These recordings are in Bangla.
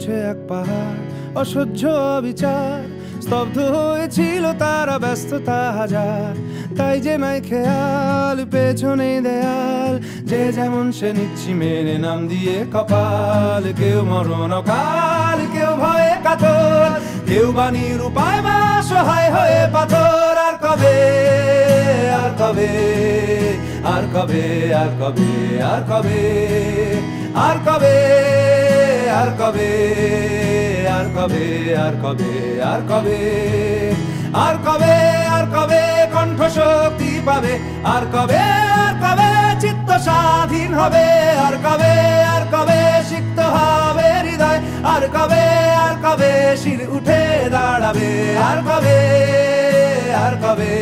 উঠে এক পাহাড়, অসহ্য অবিচার, স্তব্ধ হয়েছিল তারা, ব্যস্ততা হাজার। তাই যে নাই খেয়াল, পেছনে দেয়াল, যে যেমন সে নিচ্ছি মেনে নাম দিয়ে কপাল। কেউ মরণ অকাল, কেউ ভয়ে কাতর, কেউ বা নিরুপায় বা সহায় হয়ে পাথর। আর কবে, আর কবে, আর কবে, আর কবে, আর কবে, আর কবে, আর কবে, আর কবে, আর কবে, আর কবে, আর কবে, আর কবে কণ্ঠ শক্তি পাবে? আর কবে, আর কবে চিত্ত স্বাধীন হবে? আর কবে, আর কবে সিক্ত হবে হৃদয়? আর কবে, আর কবে শির উঠে দাঁড়াবে? আর কবে, আর কবে,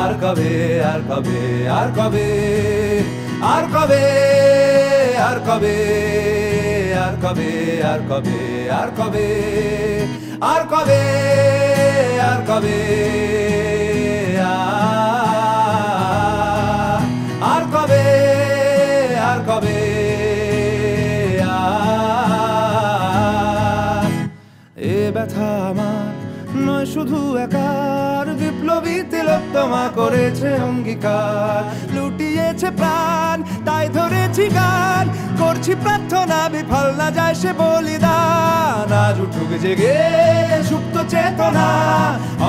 আর কবে, আর কবে, আর কবে, আর কবে, আর কবে, আর কবে, আর কবে, আর কবে, আর কবে, আর কবে, আর কবে, আর কবে, এ ব্যথা আমার নয় শুধু একার, বিপ্লবী তিলোত্তমা করেছে অঙ্গীকার, লুটিয়েছে প্রাণ তাই ধরেছি গান, করছি প্রার্থনা বিফল না যায় সে বলিদান। আজ উঠুক জেগে সুপ্ত চেতনা,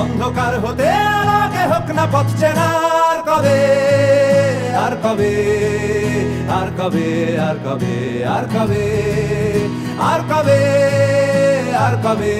অন্ধকার হতে আলোকে হোক না পথ চেনা। আর কবে, আর কবে, আর কবে, আর কবে, আর কবে, আর কবে, আর কবে,